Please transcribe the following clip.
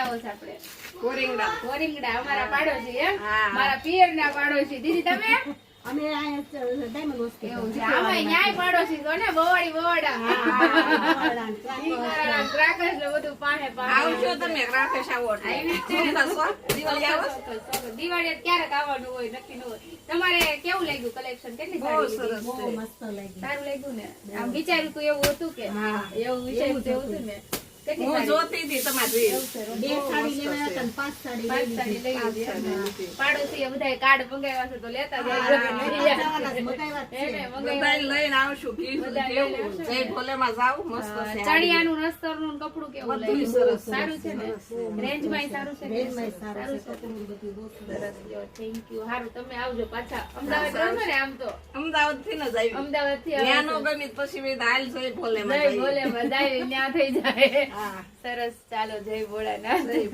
આવો છો આપણે? કોરિંગડા. કોરિંગડા અમારા પાડોશી એમ? હા. મારા પિયરના પાડોશી. દીદી તમે? અમે આયા ડાયમંડ હોસ્પિટલ એવું છે. આમાંય ન્યાય પાડોશી છો ને? બવાડી બવાડા. ઈ મારા ક્રાકર્સ ને બધું પાહે પાહે. આવજો તમે રાકેશ આવો એટલે. આવી જ છે. ચોક્કસ હો. દિવાળી આવે દિવાળી ક્યારેક આવવાનું હોય નક્કી ન હોય. તમારે કેવું લાગ્યું કલેક્શન? કેટલી બહુ સારી સરસ લીધી? બહુ મસ્ત લાગી સારું લાગ્યું ને? આમ વિચાર્યું તું એવું હતું કે એવું વિચાર્યું તો એવું હતું ને? કેટલી હું સારી જોતી હતી તમારી એવું છે. બે સાડી લેવા હતા ને 5 સાડી પાંચ લઈ સાડી લીધી. લઈ લીધી એમ. લીધી. પાડોશીએ બધાએ કાર્ડ મંગાવ્યા છે તો લેતા જજો. જવાના જ મગાવ્યા જ છે. એને મંગાવ્યા. બધાય લઈને આવશું કીધું બધા કેવું લઈને આવશું. જય ભોલેમાં જાવ મસ્ત છે ચણિયાનું નસ્તરનું ને કપડું કેવું બધુંય લાગ્યું? સરસ, સારું છે ને? રેન્જમાંય સારું છે ને? રેન્જમાંય સારું છે. કપડું બધું બહુ સરસ. સરસ લ્યો. Thank you. હારું તમે આવજો પાછા. અમદાવાદ રહો છો ને આમ તો? અમદાવાદ થી ન જાય અમદાવાદ થી ન્યાનો ગમી પછી મેં હાલ જય ભોલેમાં જય જઈએ. ભોલે બધા ત્યાં થઈ જાય. હા સરસ ચાલો જય ભોળાનાથ. જય